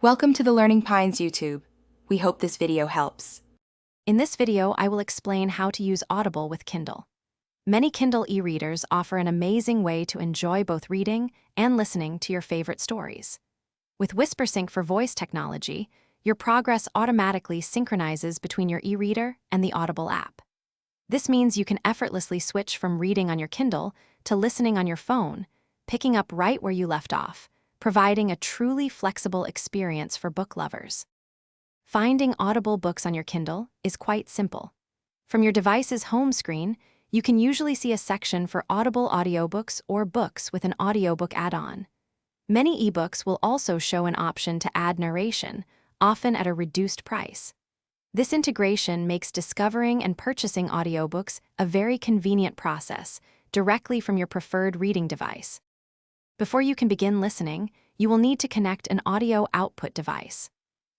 Welcome to the Learning Pines YouTube. We hope this video helps. In this video, I will explain how to use Audible with Kindle. Many Kindle e-readers offer an amazing way to enjoy both reading and listening to your favorite stories. With WhisperSync for voice technology, your progress automatically synchronizes between your e-reader and the Audible app. This means you can effortlessly switch from reading on your Kindle to listening on your phone, picking up right where you left off, providing a truly flexible experience for book lovers. Finding Audible books on your Kindle is quite simple. From your device's home screen, you can usually see a section for Audible audiobooks or books with an audiobook add-on. Many ebooks will also show an option to add narration, often at a reduced price. This integration makes discovering and purchasing audiobooks a very convenient process, directly from your preferred reading device. Before you can begin listening, you will need to connect an audio output device.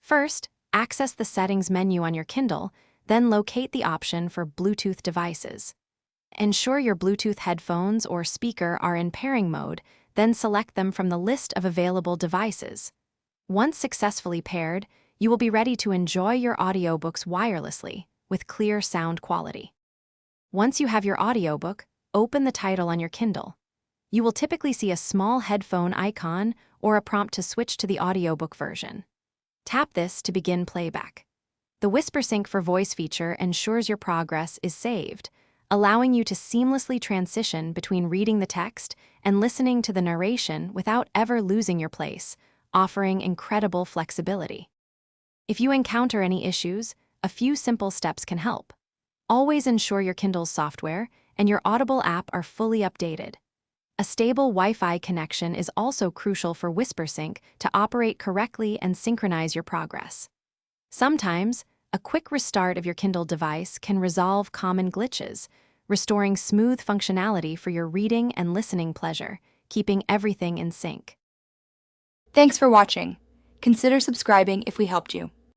First, access the settings menu on your Kindle, then locate the option for Bluetooth devices. Ensure your Bluetooth headphones or speaker are in pairing mode, then select them from the list of available devices. Once successfully paired, you will be ready to enjoy your audiobooks wirelessly with clear sound quality. Once you have your audiobook, open the title on your Kindle. You will typically see a small headphone icon or a prompt to switch to the audiobook version. Tap this to begin playback. The WhisperSync for voice feature ensures your progress is saved, allowing you to seamlessly transition between reading the text and listening to the narration without ever losing your place, offering incredible flexibility. If you encounter any issues, a few simple steps can help. Always ensure your Kindle's software and your Audible app are fully updated. A stable Wi-Fi connection is also crucial for WhisperSync to operate correctly and synchronize your progress. Sometimes, a quick restart of your Kindle device can resolve common glitches, restoring smooth functionality for your reading and listening pleasure, keeping everything in sync. Thanks for watching. Consider subscribing if we helped you.